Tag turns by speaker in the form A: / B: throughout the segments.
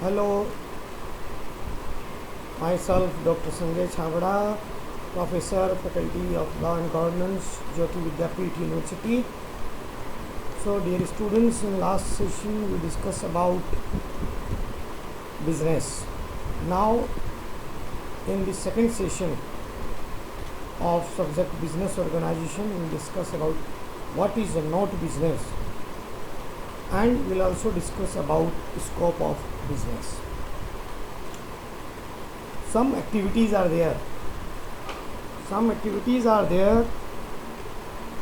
A: Hello, myself Dr. Sanjay Chavda, Professor, Faculty of Law and Governance, Jyoti Vidyapeeth University. So, dear students, in last session we discussed about business. Now, in the second session of subject business organization, we will discuss about what is not business, and we'll also discuss about scope of business. Some activities are there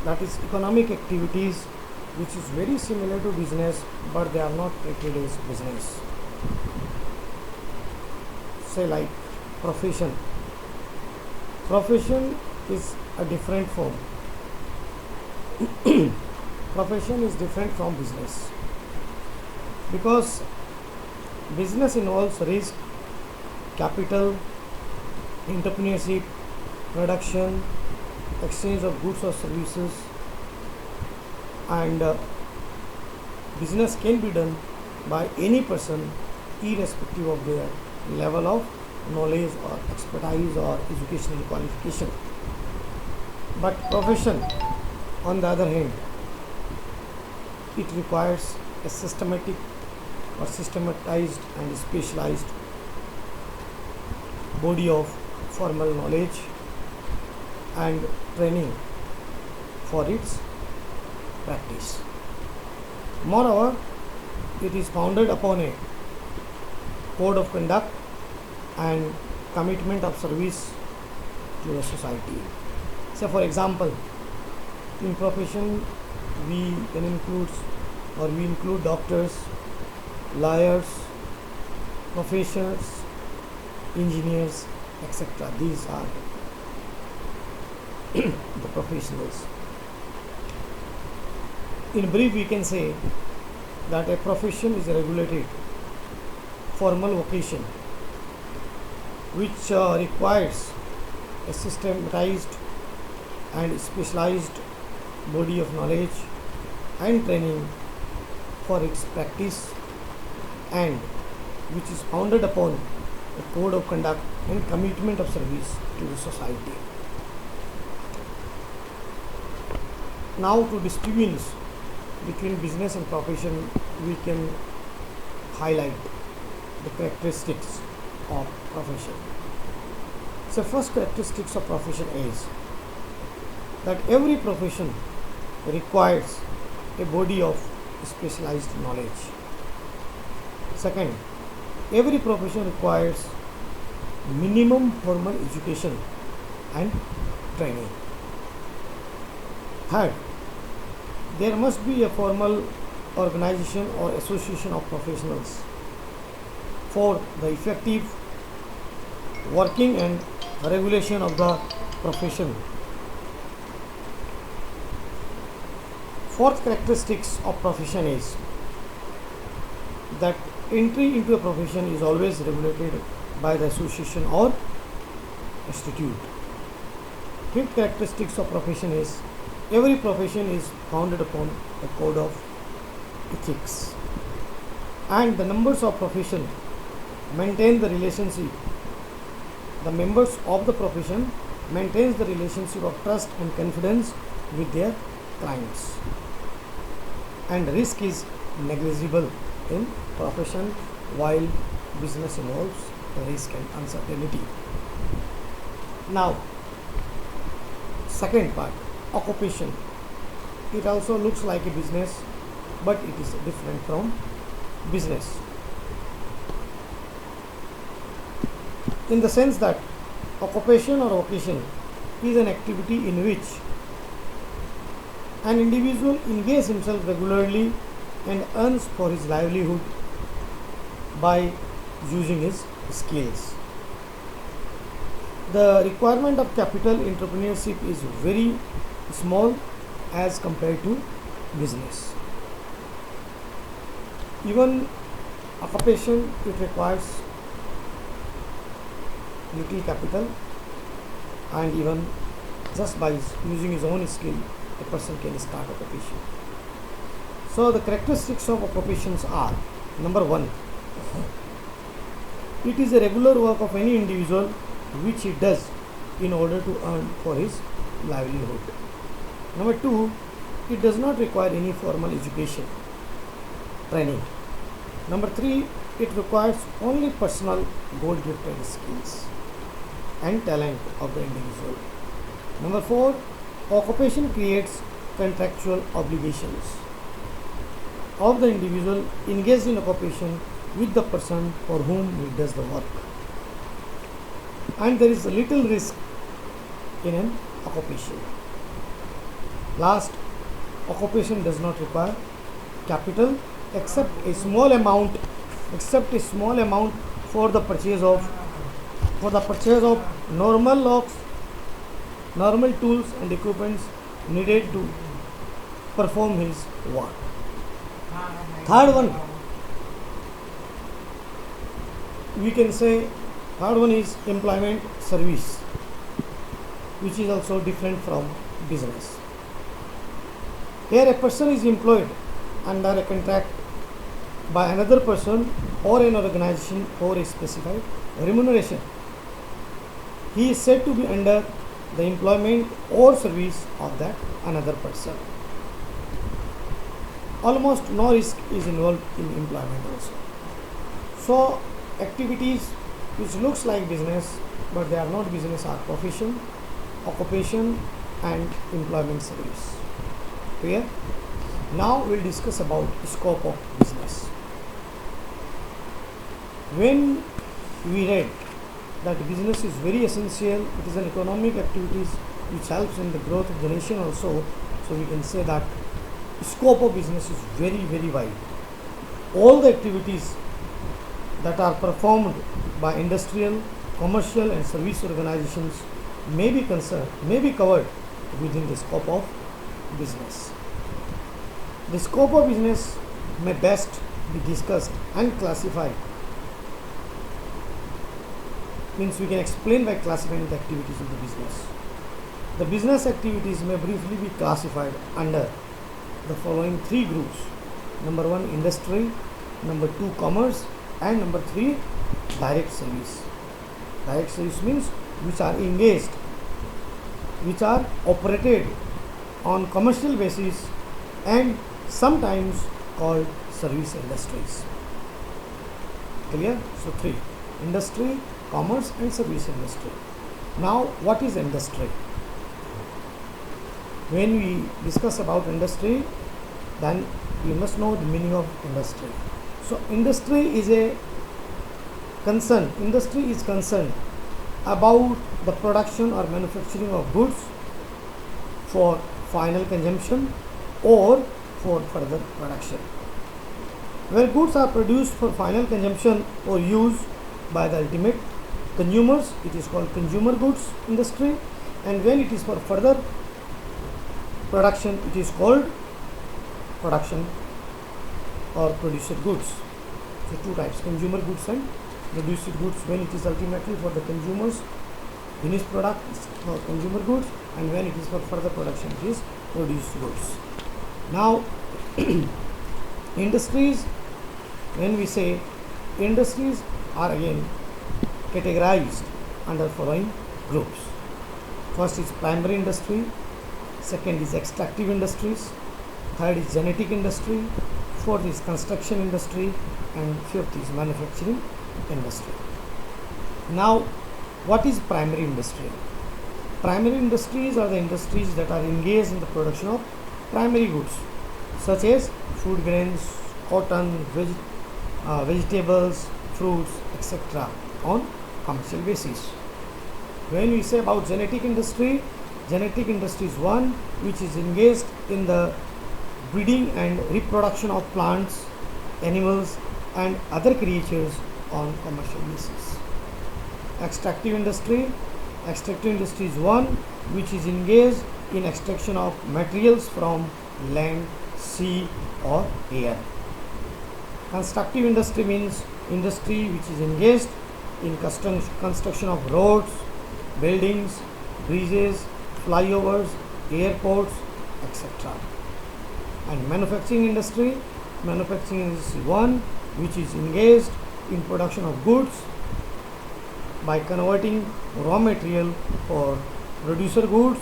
A: that is economic activities which is very similar to business, but they are not treated as business. Say like profession is a different form. Profession is different from business because business involves risk, capital, entrepreneurship, production, exchange of goods or services, and business can be done by any person irrespective of their level of knowledge or expertise or educational qualification. But profession, on the other hand, it requires a systematic or systematized and specialized body of formal knowledge and training for its practice. Moreover, it is founded upon a code of conduct and commitment of service to the society. So, for example, in profession we include doctors, lawyers, professors, engineers, etc. These are the professionals. In brief, we can say that a profession is a regulated formal vocation which requires a systematized and specialized body of knowledge and training for its practice, and which is founded upon a code of conduct and commitment of service to the society. Now, to distinguish between business and profession, we can highlight the characteristics of profession. So, first characteristics of profession is that every profession requires a body of specialized knowledge. Second, every profession requires minimum formal education and training. Third, there must be a formal organization or association of professionals for the effective working and regulation of the profession. Fourth characteristics of profession is that entry into a profession is always regulated by the association or institute. Fifth characteristics of profession is every profession is founded upon a code of ethics, and the members of profession maintain the relationship. The members of the profession maintains the relationship of trust and confidence with their clients, and risk is negligible in profession, while business involves risk and uncertainty. Now, second part, occupation. It also looks like a business, but it is different from business in the sense that occupation or vocation is an activity in which an individual engages himself regularly and earns for his livelihood by using his skills. The requirement of capital entrepreneurship is very small as compared to business. Even occupation, it requires little capital, and even just by using his own skill, a person can start occupation. So the characteristics of occupations are: number one, It is a regular work of any individual which he does in order to earn for his livelihood. Number 2, it does not require any formal education, training. Number 3, it requires only personal goal-gifted skills and talent of the individual. Number 4, occupation creates contractual obligations of the individual engaged in occupation with the person for whom he does the work. And there is a little risk in an occupation. Last, occupation does not require capital except a small amount for the purchase of normal locks, normal tools and equipments needed to perform his work. Third one, we can say third one is employment service, which is also different from business. Here a person is employed under a contract by another person or an organization for a specified remuneration. He is said to be under the employment or service of that another person. Almost no risk is involved in employment also. So activities which looks like business but they are not business are profession, occupation and employment service. Clear? Now we'll discuss about scope of business. When we read that business is very essential, it is an economic activities which helps in the growth of the nation also, so we can say that scope of business is very, very wide. All the activities that are performed by industrial, commercial and service organizations may be covered within the scope of business. The scope of business may best be discussed and classified. Means we can explain by classifying the activities of the business. The business activities may briefly be classified under the following 3 groups. Number 1, industry. Number 2, commerce. And number 3, direct service. Direct service means which are engaged, which are operated on commercial basis and sometimes called service industries. Clear? So 3, industry, commerce and service industry. Now what is industry? When we discuss about industry, then we must know the meaning of industry. So industry is concerned about the production or manufacturing of goods for final consumption or for further production. Where goods are produced for final consumption or use by the ultimate consumers, it is called consumer goods industry, and when it is for further production, it is called production or producer goods. So 2 types, consumer goods and producer goods. When it is ultimately for the consumers, finished product is for consumer goods, and when it is for further production, it is produced goods. Now industries, when we say industries are again categorized under following groups. First is primary industry, second is extractive industries, third is genetic industry, fourth is construction industry, and fifth is manufacturing industry. Now what is primary industry? Primary industries are the industries that are engaged in the production of primary goods such as food grains, cotton, vegetables, fruits, etc. on commercial basis. When we say about genetic industry is one which is engaged in the breeding and reproduction of plants, animals and other creatures on commercial basis. Extractive industry is one which is engaged in extraction of materials from land, sea or air. Constructive industry means industry which is engaged in construction of roads, buildings, bridges, flyovers, airports, etc. And manufacturing industry is one which is engaged in production of goods, by converting raw material for producer goods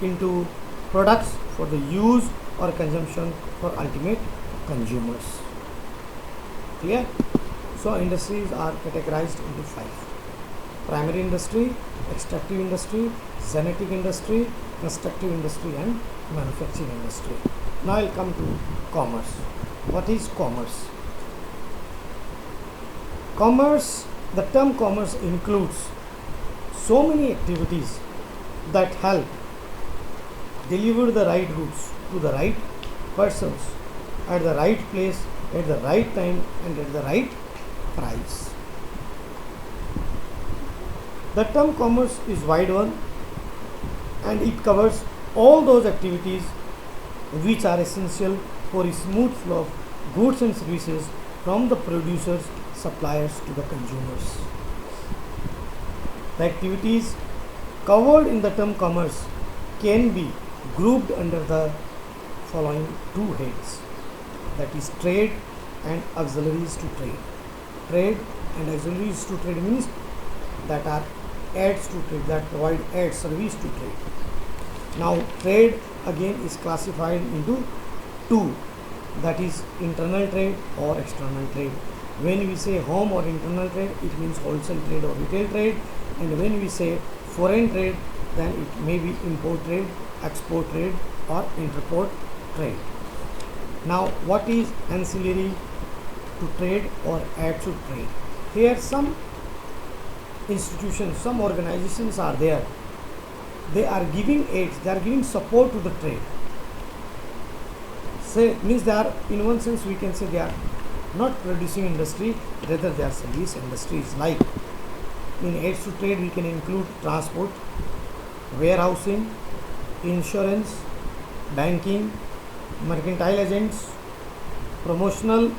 A: into products for the use or consumption for ultimate consumers. Clear? So industries are categorized into 5: primary industry, extractive industry, genetic industry, constructive industry, and manufacturing industry. Now I'll come to commerce. What is commerce? Commerce, the term commerce includes so many activities that help deliver the right goods to the right persons at the right place, at the right time, and at the right price. The term commerce is wide one, and it covers all those activities which are essential for a smooth flow of goods and services from the producers, suppliers to the consumers. The activities covered in the term commerce can be grouped under the following two heads, that is trade and auxiliaries to trade. Trade and auxiliaries to trade means that are aids to trade, that provide aid service to trade. Now trade again is classified into two, that is internal trade or external trade. When we say home or internal trade, it means wholesale trade or retail trade, and when we say foreign trade, then it may be import trade, export trade, or interport trade. Now what is ancillary to trade or add to trade? Here some institutions, some organizations are there, they are giving aids, they are giving support to the trade. Say means they are, in one sense we can say they are not producing industry, rather they are service industries. Like in aids to trade we can include transport, warehousing, insurance, banking, mercantile agents, promotional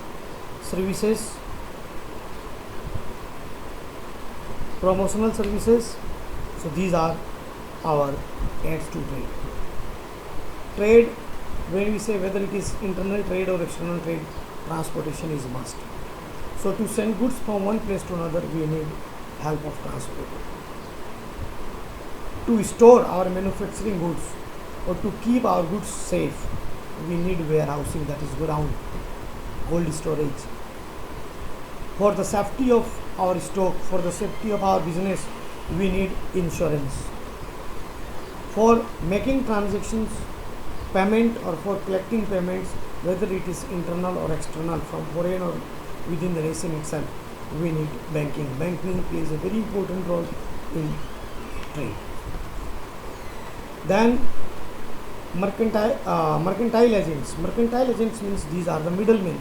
A: services, so these are our aids to trade. Trade, when we say whether it is internal trade or external trade, transportation is must. So to send goods from one place to another, we need help of transport. To store our manufacturing goods or to keep our goods safe, we need warehousing, that is ground, cold storage. For the safety of our stock, for the safety of our business, we need insurance. For making transactions, payment, or for collecting payments, whether it is internal or external, from foreign or within the nation itself, we need banking. Banking plays a very important role in trade. Then mercantile agents. Mercantile agents means these are the middlemen.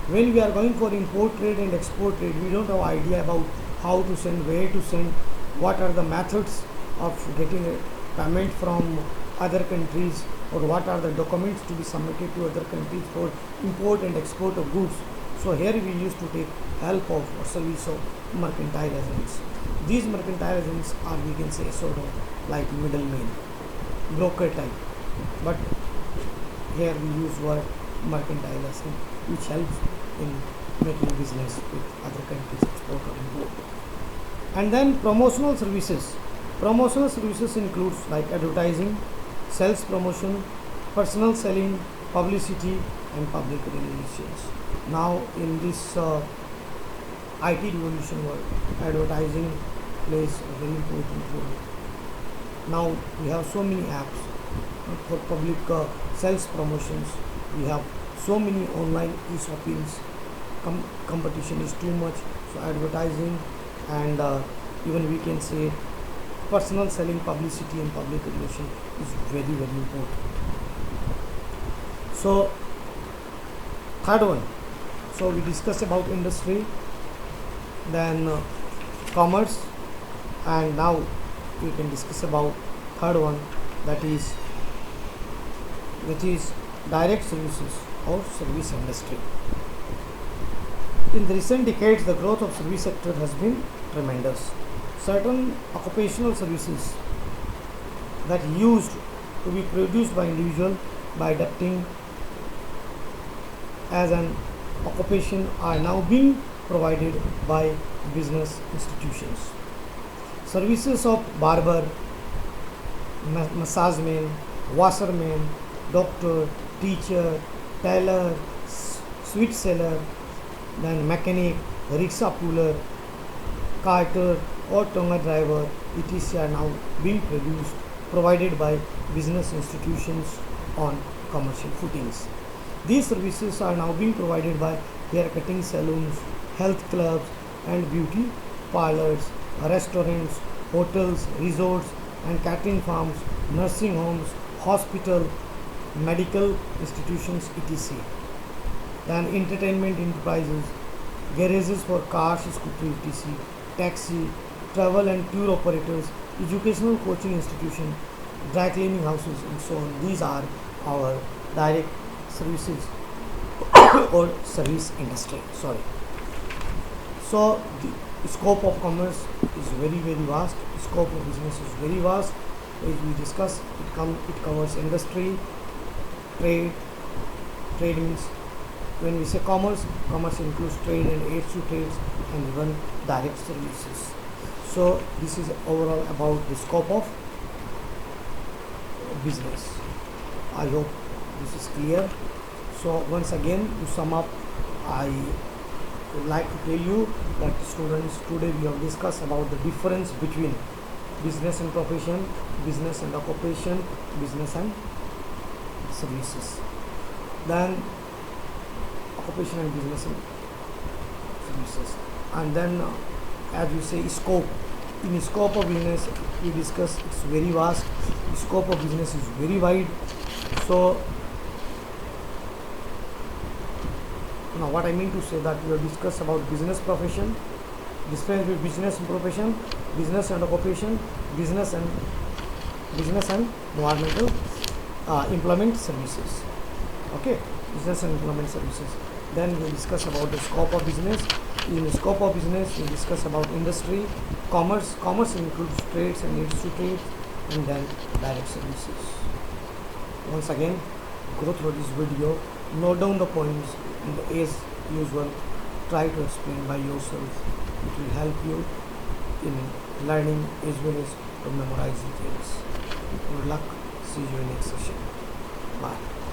A: When we are going for import trade and export trade, we don't have idea about how to send, where to send, what are the methods of getting a payment from other countries, or what are the documents to be submitted to other countries for import and export of goods. So here we used to take help of or service of mercantile agents. These mercantile agents are, we can say, sort of like middlemen, broker type, but here we use word mercantile agent, which helps in making business with other countries, export or import. And then promotional services. Promotional services includes like advertising, sales promotion, personal selling, publicity, and public relations. Now in this IT revolution world, advertising plays a very important role. Now we have so many apps for public sales promotions. We have so many online e-shoppings. Competition is too much, so advertising and even we can say personal selling, publicity, and public relation is very important. So third one, so we discussed about industry, then commerce, and now we can discuss about third one, that is direct services or service industry. In the recent decades, the growth of service sector has been tremendous. Certain occupational services that used to be produced by individual by adapting as an occupation are now being provided by business institutions. Services of barber, massage man, washerman, doctor, teacher, tailor, sweet seller, then mechanic, rickshaw puller, carter or tonga driver, etc. are now being provided by business institutions on commercial footings. These services are now being provided by hair cutting salons, health clubs and beauty parlors, restaurants, hotels, resorts and catering farms, nursing homes, hospital, medical institutions, etc. Then entertainment enterprises, garages for cars, scooter, etc., taxi, travel and tour operators, educational coaching institution, dry cleaning houses and so on. These are our direct services or service industry. Sorry. So the scope of commerce is very vast. Scope of business is very vast. As we discussed, it covers industry, trade. Trade means when we say commerce, commerce includes trade and aids to trades and even direct services. So this is overall about the scope of business. I hope this is clear. So once again, to sum up, I would like to tell you that students, today we have discussed about the difference between business and profession, business and occupation, business and services. Then occupation and business and services. And then as we say, scope. In scope of business, we discuss it's very vast. The scope of business is very wide. So now what I mean to say that we have discussed about business profession, difference between business and profession, business and occupation, business and environmental employment services. Okay, business and employment services. Then we discuss about the scope of business. In the scope of business, we discuss about industry, commerce. Commerce includes trades and aids to trades, and then direct services. Once again, go through this video, note down the points, and as usual, try to explain by yourself. It will help you in learning as well as to memorizing things. Good luck. See you in next session. Bye.